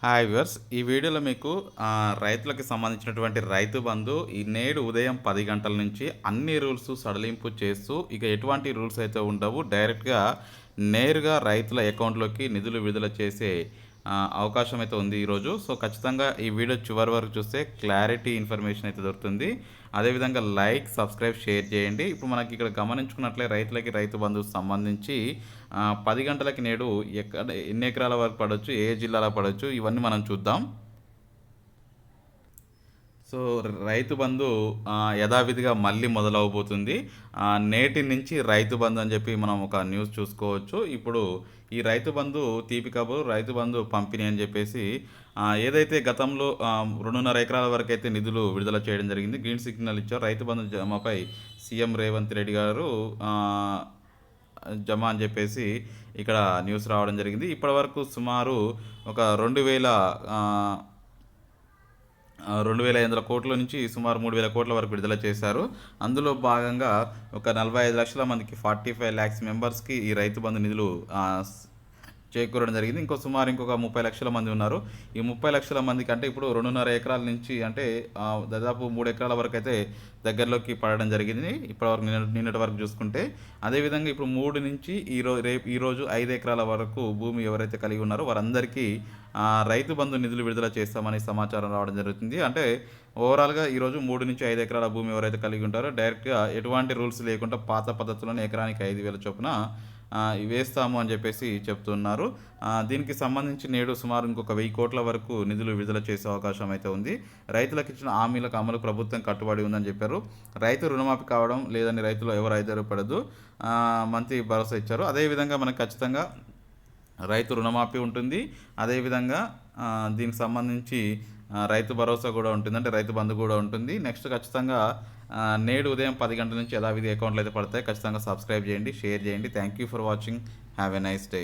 Hi viewers, ఈ వీడియోలో మీకు రైతులకు సంబంధించినటువంటి రైతు బంధు ఈ నేడు ఉదయం 10 గంటల నుంచి అన్ని రూల్స్ సడలింపు చేస్తూ ఇక ఎటువంటి రూల్స్ అయితే ఉండవు, డైరెక్ట్గా నేరుగా రైతుల అకౌంట్లోకి నిధులు విడుదల చేసే అవకాశం అయితే ఉంది ఈరోజు. సో ఖచ్చితంగా ఈ వీడియో చివరి వరకు చూస్తే క్లారిటీ ఇన్ఫర్మేషన్ అయితే దొరుకుతుంది. అదేవిధంగా లైక్, సబ్స్క్రైబ్, షేర్ చేయండి. ఇప్పుడు మనకి ఇక్కడ గమనించుకున్నట్లే రైతులకి రైతు బంధుకు సంబంధించి 10 గంటలకి నేడు ఎక్కడ ఎన్ని ఎకరాల వరకు పడవచ్చు, ఏ జిల్లాలో పడవచ్చు, ఇవన్నీ మనం చూద్దాం. సో రైతు బంధు యథావిధిగా మళ్ళీ మొదలవబోతుంది. నేటి నుంచి రైతు బంధు అని చెప్పి మనం ఒక న్యూస్ చూసుకోవచ్చు. ఇప్పుడు ఈ రైతు బంధు తీపి కబురు, రైతు బంధు పంపిణీ అని చెప్పేసి ఏదైతే గతంలో 2.5 ఎకరాల వరకు అయితే నిధులు విడుదల చేయడం జరిగింది, గ్రీన్ సిగ్నల్ ఇచ్చారు. రైతు బంధు జమపై సీఎం రేవంత్ రెడ్డి గారు జమ అని చెప్పేసి ఇక్కడ న్యూస్ రావడం జరిగింది. ఇప్పటివరకు సుమారు ఒక 2,500 కోట్ల నుంచి సుమారు 3,000 కోట్ల వరకు విడుదల చేశారు. అందులో భాగంగా ఒక 45 లక్షల మందికి, 45 lakhs మెంబర్స్కి ఈ రైతు బంధు నిధులు చేకూరడం జరిగింది. సుమారు ఇంకొక 30 లక్షల మంది ఉన్నారు. ఈ 30 లక్షల మందికి అంటే ఇప్పుడు 2.5 ఎకరాల నుంచి అంటే దాదాపు 3 ఎకరాల వరకు అయితే దగ్గరలోకి పడడం జరిగింది ఇప్పటివరకు, నిన్నటి వరకు చూసుకుంటే. అదేవిధంగా ఇప్పుడు 3 నుంచి ఈరోజు 5 ఎకరాల వరకు భూమి ఎవరైతే కలిగి ఉన్నారో వారందరికీ రైతు బంధు నిధులు విడుదల చేస్తామని సమాచారం రావడం జరుగుతుంది. అంటే ఓవరాల్గా ఈరోజు 3 నుంచి 5 ఎకరాల భూమి ఎవరైతే కలిగి ఉంటారో డైరెక్ట్గా ఎటువంటి రూల్స్ లేకుండా పాత పద్ధతిలోనే ఎకరానికి 5,000 చొప్పున వేస్తాము అని చెప్పేసి చెప్తున్నారు. దీనికి సంబంధించి నేడు సుమారు ఇంకొక 1,000 కోట్ల వరకు నిధులు విడుదల చేసే అవకాశం అయితే ఉంది. రైతులకు ఇచ్చిన హామీలకు అమలు ప్రభుత్వం కట్టుబడి ఉందని చెప్పారు. రైతు రుణమాఫీ కావడం లేదని రైతులు ఎవరు ఆధారపడదు, మంత్రి భరోసా ఇచ్చారు. అదేవిధంగా మనకు ఖచ్చితంగా రైతు రుణమాఫీ ఉంటుంది. అదేవిధంగా దీనికి సంబంధించి రైతు భరోసా కూడా ఉంటుంది, అంటే రైతు బంధు కూడా ఉంటుంది. నెక్స్ట్ ఖచ్చితంగా నేడు ఉదయం 10 గంటల నుంచి యథావిధి అకౌంట్లు అయితే పడతాయి. ఖచ్చితంగా సబ్స్క్రైబ్ చేయండి, షేర్ చేయండి. Thank you for watching. Have a nice day.